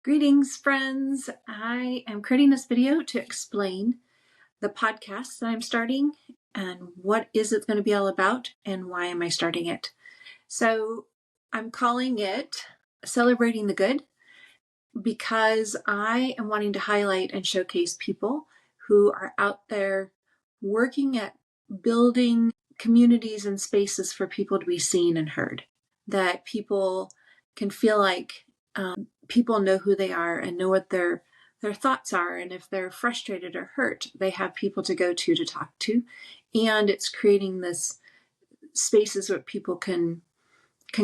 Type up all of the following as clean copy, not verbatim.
Greetings, friends. I am creating this video to explain the podcast that I'm starting and what is it going to be all about and why am I starting it. So I'm calling it Celebrating the Good because I am wanting to highlight and showcase people who are out there working at building communities and spaces for people to be seen and heard, that people can feel like people know who they are and know what their thoughts are, and if they're frustrated or hurt, they have people to go to talk to, and it's creating this spaces where people can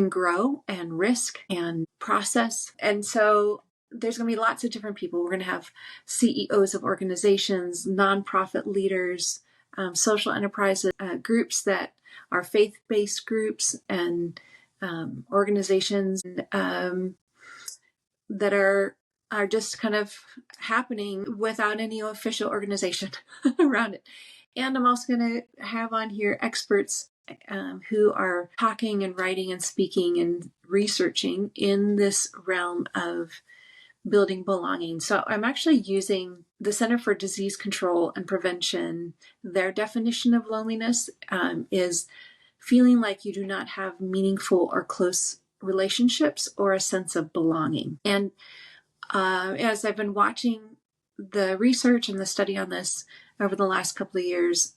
grow and risk and process. And so there's going to be lots of different people. We're going to have CEOs of organizations, nonprofit leaders, social enterprises, groups that are faith-based groups, and organizations that are just kind of happening without any official organization around it. And I'm also going to have on here experts who are talking and writing and speaking and researching in this realm of building belonging. So I'm actually using the Center for Disease Control and Prevention. Their definition of loneliness is feeling like you do not have meaningful or close relationships or a sense of belonging. And as I've been watching the research and the study on this over the last couple of years,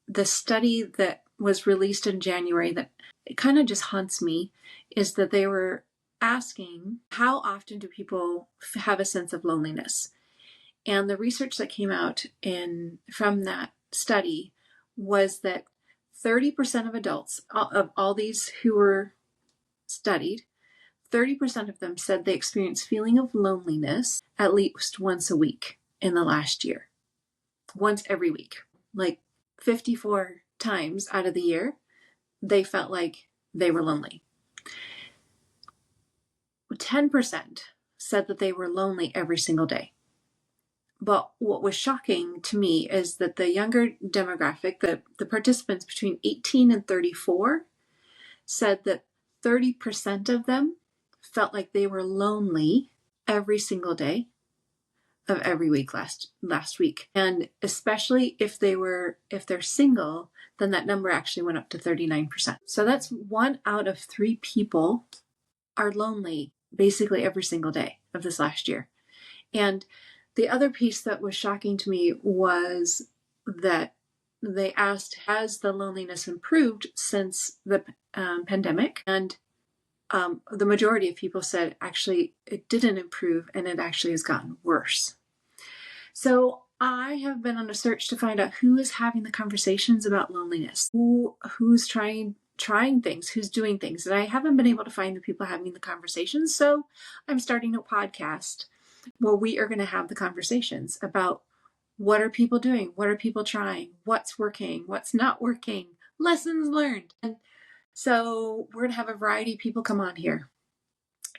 the study that was released in January that it kind of just haunts me is that they were asking, how often do people have a sense of loneliness? And the research that came out from that study was that 30% of adults, of all these who were studied, 30% of them said they experienced feeling of loneliness at least once a week in the last year. Once every week. Like 54 times out of the year, they felt like they were lonely. 10% said that they were lonely every single day. But what was shocking to me is that the younger demographic, the participants between 18 and 34, said that 30% of them felt like they were lonely every single day of every week last week. And especially if they're single, then that number actually went up to 39%. So that's 1 out of 3 people are lonely basically every single day of this last year. And the other piece that was shocking to me was that they asked, has the loneliness improved since the pandemic? And the majority of people said, actually, it didn't improve and it actually has gotten worse. So I have been on a search to find out who is having the conversations about loneliness, who's trying things, who's doing things. And I haven't been able to find the people having the conversations. So I'm starting a podcast where we are going to have the conversations about what are people doing? What are people trying? What's working? What's not working? Lessons learned. And so we're going to have a variety of people come on here.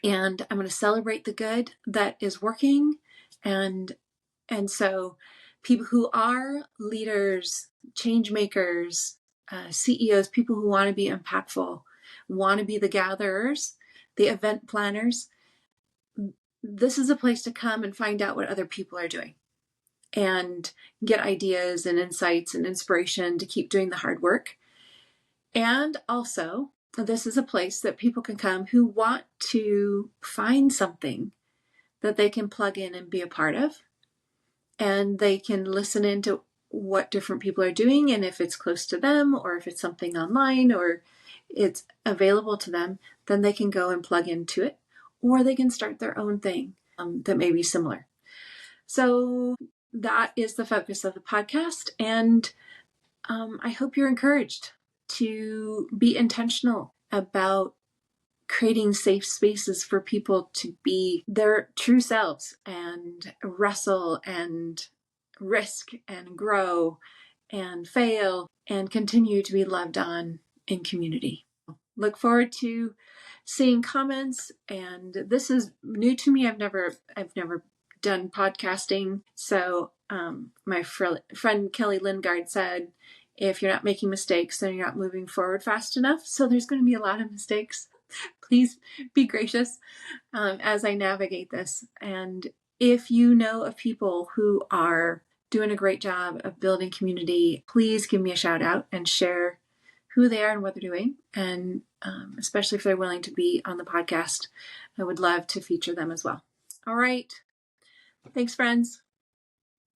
And I'm going to celebrate the good that is working. And so people who are leaders, change makers, CEOs, people who want to be impactful, want to be the gatherers, the event planners, this is a place to come and find out what other people are doing and get ideas and insights and inspiration to keep doing the hard work. And also, this is a place that people can come who want to find something that they can plug in and be a part of. And they can listen into what different people are doing, and if it's close to them, or if it's something online, or it's available to them, then they can go and plug into it, or they can start their own thing that may be similar. So that is the focus of the podcast, and I hope you're encouraged to be intentional about creating safe spaces for people to be their true selves and wrestle and risk and grow and fail and continue to be loved on in community. Look forward to seeing comments. And this is new to me. I've never done podcasting. So my friend Kelly Lingard said, if you're not making mistakes, then you're not moving forward fast enough. So there's going to be a lot of mistakes. Please be gracious as I navigate this. And if you know of people who are doing a great job of building community, please give me a shout out and share who they are and what they're doing. And especially if they're willing to be on the podcast, I would love to feature them as well. All right. Thanks, friends.